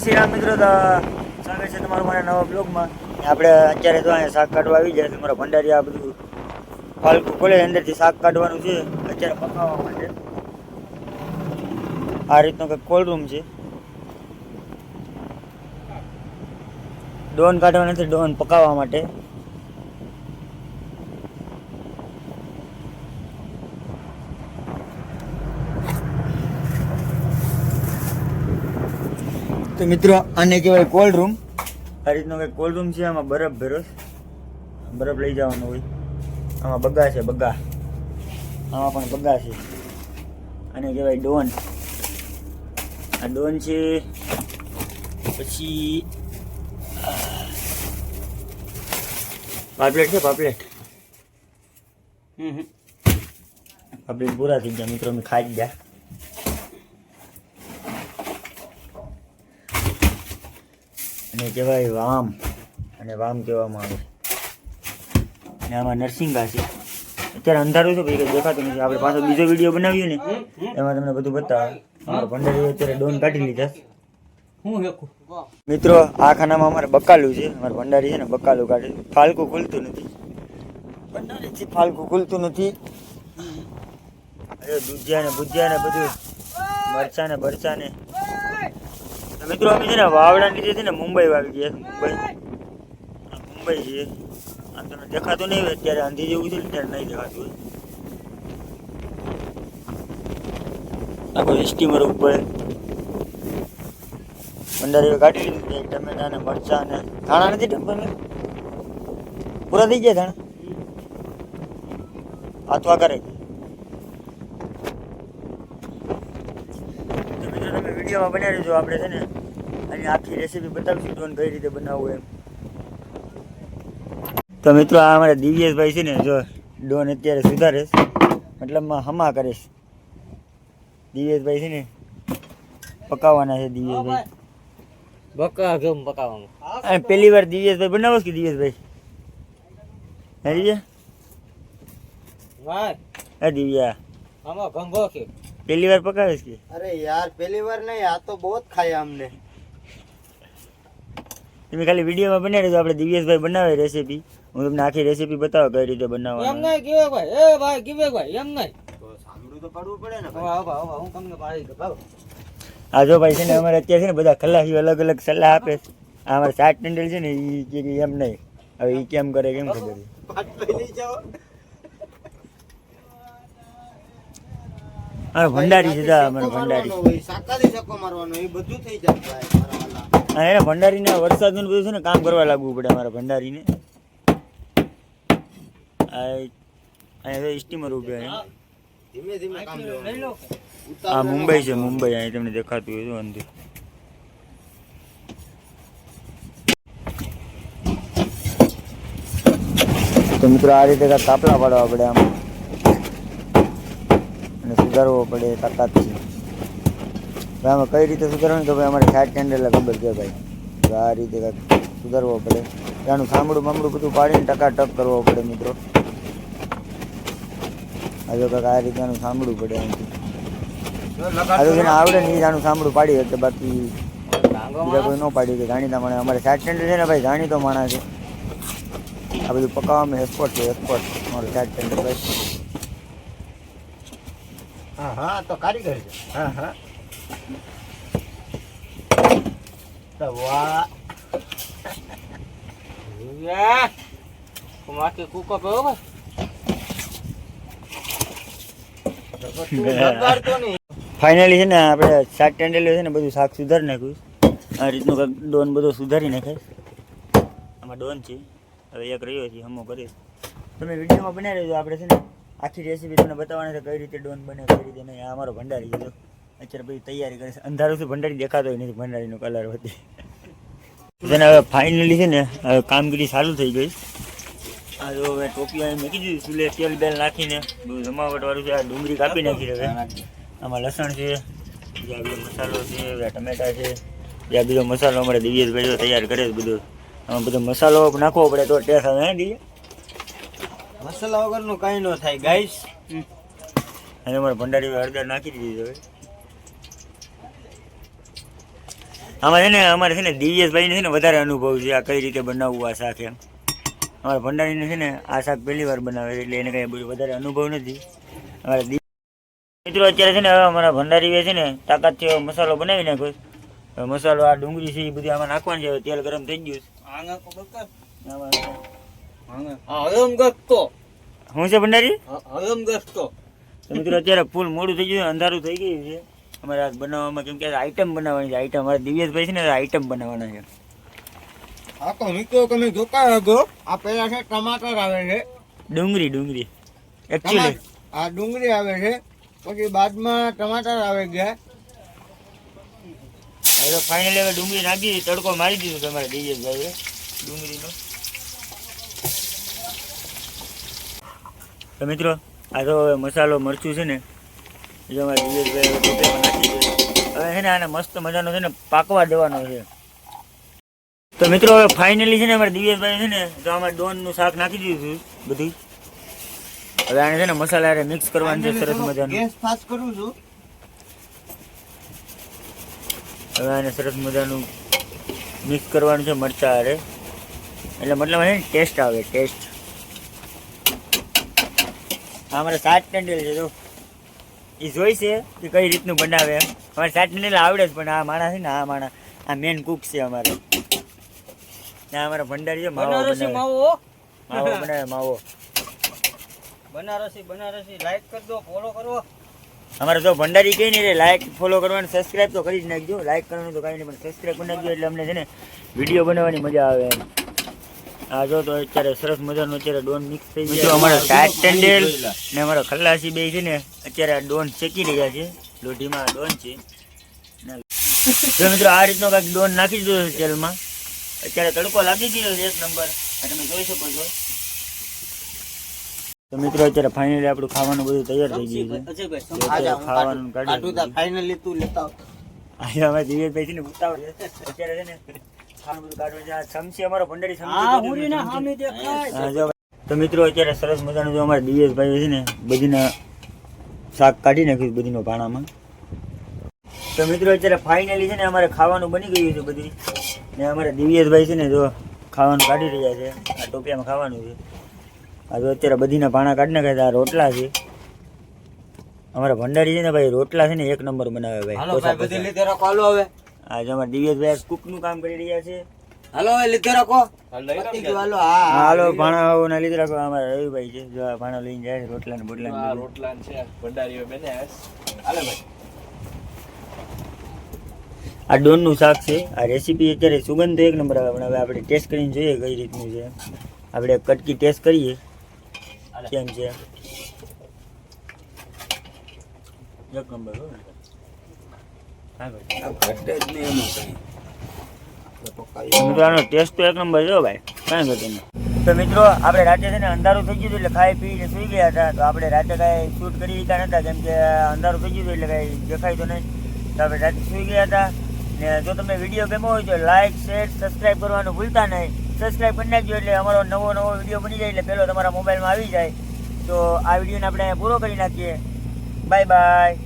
શ્રી રામ મિત્રો, સ્વાગત છે તમારું મારા નવા બ્લોગમાં. આપણે અત્યારે તો અહીંયા શાક કાઢવા આવી જાય. તમારા ભંડારી આ બધું ફાલકું ખોલે અંદરથી શાક કાઢવાનું છે અત્યારે પકાવવા માટે. આ રીતનો કંઈક કોલ્ડ રૂમ છે. ડોન કાઢવા નથી, ડોન પકાવવા માટે. તો મિત્રો આને કહેવાય કોલ્ડ રૂમ. આ રીતનો કંઈક કોલ્ડ રૂમ છે. આમાં બરફ ભેરો, બરફ લઈ જવાનો હોય. આમાં બગા છે, બગા. આમાં પણ બગા છે. આને કહેવાય ડોન. આ ડોન છે. પછી પાપલેટ છે, પાપલેટ. પાપલેટ પૂરા થઈ ગયા મિત્રો, અમે ખાઈ ગયા. અને કહેવાય વામ, અને વામ કહેવામાં આવે. અને આમાં નરસિંગા છે. અત્યારે અંધારું છે ભાઈ, કંઈ દેખાતું નથી. આપણે પાછો બીજો વિડીયો બનાવ્યો ને એમાં તમને બધું બતાવે. અમારા ભંડારી અત્યારે ડોન કાઢી લીધા. મિત્રો આ ખાનામાં અમારે બકાલું છે. અમારે ભંડારી છે ને બકાલું કાઢે. ફાલકું ખુલતું નથી. ભંડારીથી ફાલકું ખુલતું નથી. અરે દૂધિયા ને ભુજિયા ને બધું, મરચા ને બરચા ને. મિત્રો અમે છે ને વાવડા લીધે છે ને મુંબઈ વાવી ગયા. મુંબઈ છે. આમ તમને દેખાતું નહીં હોય અત્યારે, આંધી જેવું છે ને ત્યારે નહીં દેખાતું હોય. આખો સ્ટીમર ઉપર ભંડારી કાઢી લીધું છે. ટમેટા ને મરચા ને ધાણા નથી. ટમેટા પૂરા થઈ ગયા ધાણા. હાથવા કરે. તમે વિડીયોમાં બનાવી દેજો. આપણે છે ને અને આખી રેસીપી બતાવીશું ડોન કઈ રીતે બનાવવું એમ. તો મિત્રો આ અમારા દિવ્યેશભાઈ છે ને, જો ડોન અત્યારે સુધારે, મતલબમાં હમા કરે છે. દિવ્યેશભાઈ છે ને પકાવવાના છે. દિવ્યેશભાઈ બકા કેમ પકાવવાનું? પહેલી વાર દિવ્યેશભાઈ બનાવો કે દિવ્યેશભાઈ? હે દિવ્યા? ભાઈ હે દિવ્યા, આમાં ગંગો છે. પહેલી વાર પકાવે છે કે? અરે યાર પહેલી વાર નહીં, આ તો બહુ ખાયા અમને. તમે ખાલી વિડીયોમાં બનાવી દેજો. આપણે દિવ્યેશભાઈ બનાવે રેસીપી. હું તમને આખી રેસીપી બતાવો કઈ રીતે બનાવવાનું. એમ નહીં કિવેક ભાઈ, એ ભાઈ કિવેક ભાઈ, એમ નહીં. તો સાંભળું તો પડવું પડે ને. હવે હું તમને પાડી દઉં. ભાવ આ જો ભાઈ છે ને અમારે અત્યારે છે ને બધા ખલાસી અલગ અલગ સલાહ આપે છે. આ અમારે શાક ટેન્ડલ છે ને એ કે એમ નહીં. હવે એ કેમ કરે કેમ ખબર? હા ભંડારી છે. અમારે ભંડારી હા એને ભંડારીને વરસાદનું બધું છે ને કામ કરવા લાગવું પડે અમારા ભંડારીને. અહીંયા સ્ટીમર ઉભે. ધીમે ધીમે કામ લેવાનું. હા મુંબઈ છે, મુંબઈ. અહીં તમને દેખાતું હોય તો અંદર. તો મિત્રો આ રીતે કાપલા પાડવા પડે આમ, અને સુધારવો પડે. તાકાતથી આમાં કઈ રીતે સુધારવાનું તો ભાઈ અમારે શાક ટેન્ડર ખબર છે ભાઈ. તો આ રીતે સુધારવો પડે. ત્યાંનું સાંભળું બામડું બધું પાડીને ટકાટક કરવો પડે મિત્રો. આ જો કાંઈક આ રીતનું સાંભળવું પડે. અહીંથી આ તો જેને આવડે ને એ જાણું સાંભળું પાડી શકે, બાકી બીજા કોઈ ન પાડી શકે. જાણીતા માણસ અમારે શાક ટેન્ડર છે ને ભાઈ, જાણીતો માણસ છે. આ બધું પકાવવામાં એક્સપર્ટ છે, એક્સપર્ટ અમારો શાક ટેન્ડર ભાઈ. હા હા તો કારીગર છે. હા હા તો વાહ યા કુમાકે કુકો પે હો ફાઇનલી છે ને આપણે શાક ટેન્ડર છે ને બધું શાક સુધારી નાખ્યું. આ રીતનું કંઈક ડોન બધો સુધારી નાખે. આમાં ડોન છે. હવે એક રહ્યો છે, હમો કરીશ. તમે વિડીયોમાં બનાવી લેજો. આપણે છે ને આખી રેસીપી તમને બતાવવાની છે કઈ રીતે ડોન બને, કઈ રીતે નહીં. આ અમારો ભંડારી છે. અત્યારે બધી તૈયારી કરે છે. અંધારું છે, ભંડારી દેખાતો નથી. ભંડારીનો કલર હતી. તેને હવે ફાઇનલી છે ને હવે કામગીરી ચાલુ થઈ ગઈ. આ જો હવે ટોપી અહીં મૂકી દીધી. ચૂલે તેલ બેલ નાખીને બધું જમાવટ વાળું છે. આ ડુંગળી કાપી નાખી હવે. આમાં લસણ છે, બીજા બીજો મસાલો છે, બીજા ટમેટા છે, બીજા બીજો મસાલો અમારે દિવ્યેશભાઈ તૈયાર કરે છે બધું. આમાં બધો મસાલો નાખવો પડે તો ટેસ્ટ આવે. હે દિવ્ય? મસાલા વગરનું કાંઈ ન થાય ગાઈસ. અને અમારે ભંડારી હળદર નાખી દીધી હવે. આમાં છે ને અમારે છે ને દિવ્યેશભાઈને છે ને વધારે અનુભવ છે આ કઈ રીતે બનાવવું આ શાક એમ. અમારા ભંડારીને છે ને આ શાક પહેલી વાર બનાવે છે એટલે એને કંઈ બધું વધારે અનુભવ નથી. અમારે મિત્રો અત્યારે છે ને હવે અમારા ભંડારી છે ને તાકાતથી મસાલો બનાવી નાખ્યો. હવે મસાલો આ ડુંગળી છે એ બધી આમાં નાખવાની છે. તેલ ગરમ થઈ ગયું શું છે ભંડારી? તો મિત્રો અત્યારે ફૂલ મોડું થઈ ગયું, અંધારું થઈ ગયું છે અમારે આ બનાવવામાં, કેમ કે આઈટમ બનાવવાની છે. આઈટમ અમારા દિવ્યેશભાઈ છે ને આઈટમ બનાવવાના છે. હા તો મિત્રો તમે જોતા રહેજો. આ પેલા છે ટમાટર આવે છે, ડુંગળી એકચ્યુઅલી આ ડુંગળી આવે છે, પછી બાદમાં ટમાટર આવે ગયા. હવે ફાઇનલી હવે ડુંગળી નાખી તડકો મારી દીધો તમારે દિવ્યેશભાઈએ ડુંગળીનો. તો મિત્રો આ તો હવે મસાલો મરચું છે ને એ અમારે દિવ્યેશભાઈ ટોપલામાં નાખી દે. હવે છે ને આને મસ્ત મજાનો છે ને પાકવા દેવાનો છે. તો મિત્રો હવે ફાઇનલી છે ને અમારે દિવ્યેશભાઈ છે ને તો અમારે ડોનનું શાક નાખી દીધું બધું. હવે આને છે ને મસાલા મિક્સ કરવાનું છે સરસ મજાનું. ગેસ ફાસ્ટ કરું છું. હવે આને સરસ મજાનું મિક્સ કરવાનું છે મરચાં હારે, એટલે મતલબ છે ને ટેસ્ટ આવે ટેસ્ટ. આ અમારે સાત ટેન્ડલ છે તો એ જોઈ છે કે કઈ રીતનું બનાવે એમ. અમારે સાત ટેન્ડલ આવડે જ, પણ આ માણસ છે ને આ માણસ આ મેન કુક છે અમારે. ના અમારા ભંડારી છે માવો બનાવે માવો. બનારસી લાઈક કરી દો, ફોલો કરો. અમારે જો ભંડારી કઈ નહીં રે લાઈક ફોલો કરવાનું સબસ્ક્રાઈબ તો કરી જ નાખજો. લાઈક કરવાનું તો કાંઈ નહીં, પણ સબસ્ક્રાઈબ કરી નાખજો એટલે અમને છે ને વિડીયો બનાવવાની મજા આવે એમ. આ જો તો અત્યારે સરસ મજાનું અત્યારે ડોન મિક્સ થઈ ગયો. અમારા સાત ટેન્ડેલ ને અમારા ખલ્લાસી બે છે ને અત્યારે આ ડોન શેકી રહ્યા છે. લોઢીમાં ડોન છે. જો મિત્રો આ રીતનો કાંઈક ડોન નાખી દીધો છે તેલમાં. અત્યારે તડકો લાગી ગયો છે એક નંબર, આ તમે જોઈ શકો છો. તો મિત્રો અત્યારે ફાઇનલી આપણું ખાવાનું બધું તૈયાર થઈ ગયું છે. અત્યારે ખાવાનું કાઢી ફાઇનલી તું લેતા અહીંયા અમે દિવ્યેશભાઈ છે ને ઉતાવળ છે અત્યારે છે ને ખાવાનું બધું કાઢવાનું છે. આ ચમચી અમારો ભંડારી ચમચી. તો મિત્રો અત્યારે સરસ મજાનું જો અમારા દિવ્યેશભાઈ છે ને બધીના શાક કાઢી નાખ્યું બધીનો પાણામાં. તો મિત્રો અત્યારે ફાઇનલી છે ને અમારે ખાવાનું બની ગયું છે બધું, ને અમારે દિવ્યેશભાઈ છે ને જો ખાવાનું કાઢી રહ્યા છે. આ ટોપિયામાં ખાવાનું છે. આ તો અત્યારે બધીના પાણા કાઢી નાખ્યા. આ રોટલા છે અમારા ભંડારી છે ને ભાઈ, રોટલા છે ને એક નંબર બનાવે ભાઈ. હાલો બધી લીધે રાખો. હાલો હવે આજે અમારા દિવ્યેશભાઈ કુકનું કામ કરી રહ્યા છે. હાલો હવે લીધે રાખો. હાલો હા હાલો ભાણા ના લીધે રાખો. અમારા રવિભાઈ છે જો આ ભાણા લઈને જાય છે રોટલા ને બોટલા રોટલા છે ભંડારીઓ બને. હાલે ભાઈ આ ડોનનું શાક છે. આ રેસીપી અત્યારે સુગંધ તો એક નંબર આવે, પણ હવે આપણે ટેસ્ટ કરીને જોઈએ કઈ રીતનું છે. આપણે કટકી ટેસ્ટ કરીએ કેમ છે. એક નંબર હો. મિત્રો આનો ટેસ્ટ તો એક નંબર છે ભાઈ, કાંઈ ઘટે નહીં. તો મિત્રો આપણે રાતે છે ને અંધારું થઈ ગયું એટલે ખાઈ પીને સુઈ ગયા હતા. તો આપણે રાતે કાંઈ શૂટ કરી શક્યા નતા, કેમ કે અંધારું થઈ ગયું એટલે કાંઈ દેખાય તો નહીં. તો આપણે રાતે સુઈ ગયા હતા. ને જો તમને વિડીયો ગમ્યો હોય તો લાઈક શેર સબસ્ક્રાઈબ કરવાનું ભૂલતા નહીં. સબસ્ક્રાઈબ કરી નાખજો એટલે અમારો નવો વિડીયો બની જાય એટલે પહેલો તમારા મોબાઈલમાં આવી જાય. તો આ વિડીયોને આપણે પૂરો કરી નાખીએ. Bye bye.